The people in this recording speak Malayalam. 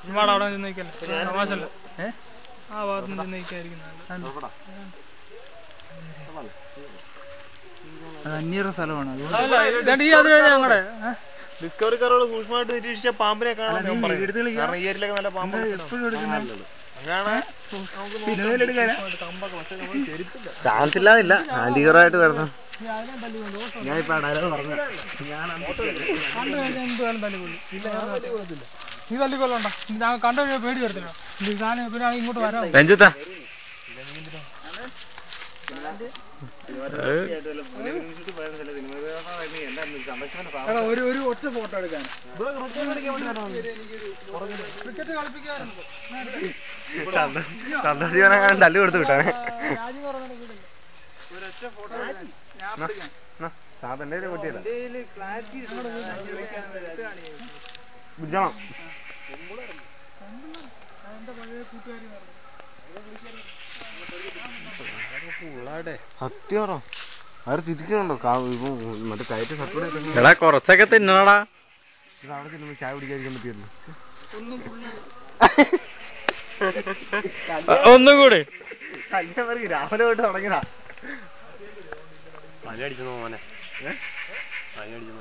ഒരുപാട് അവിടെ ചെന്നേക്കല്ലേ തമാശല്ല ആ ഭാഗത്ത് നിന്ന് ചെന്നേക്കായിരിക്കും അന്യരുടെ സ്ഥലമാണ് ഈ അത് കഴിഞ്ഞ ഞങ്ങളുടെ ഡിസ്കവറിക്കാരോട് സൂക്ഷ്മമായിട്ട് നിരീക്ഷിച്ച പാമ്പിനെ കാണാൻ ഈ ഏരിയയിലൊക്കെ നല്ല പാമ്പ് ചാൻസ് ഇല്ലാതില്ല ആന്റികറായിട്ട് കിടന്നു. ഞാൻ ഇപ്പൊ ഡയലോഗ് പറഞ്ഞു നീ തല്ലിക്കൊല്ലണ്ട ഞാൻ കണ്ടു പേടി വരത്തില്ല പിന്നെ ഇങ്ങോട്ട് വരാം രഞ്ജിത്താ ഒരു ഒറ്റ ഫോട്ടോ എടുക്കാൻ ക്രിക്കറ്റ് കളിപ്പിക്കാറുണ്ട് സന്തോഷിക്കാനും തല്ലു കൊടുത്തു വിട്ടാണ്. സത്യാണോ ആര് ചിരിക്കുന്നുണ്ടോ? മറ്റേ കയറ്റ് സത്യം കൊറച്ചൊക്കെ തിന്നണടാ. അവിടെ ചെല്ലുമ്പോ ചായ കുടിക്കാതിരിക്കാൻ പറ്റിയിരുന്നു. ഒന്നും കൂടി രാവിലെ തൊട്ട് തുടങ്ങിയതാ. പനി അടിച്ചു മോനെ, പനി അടിച്ചു.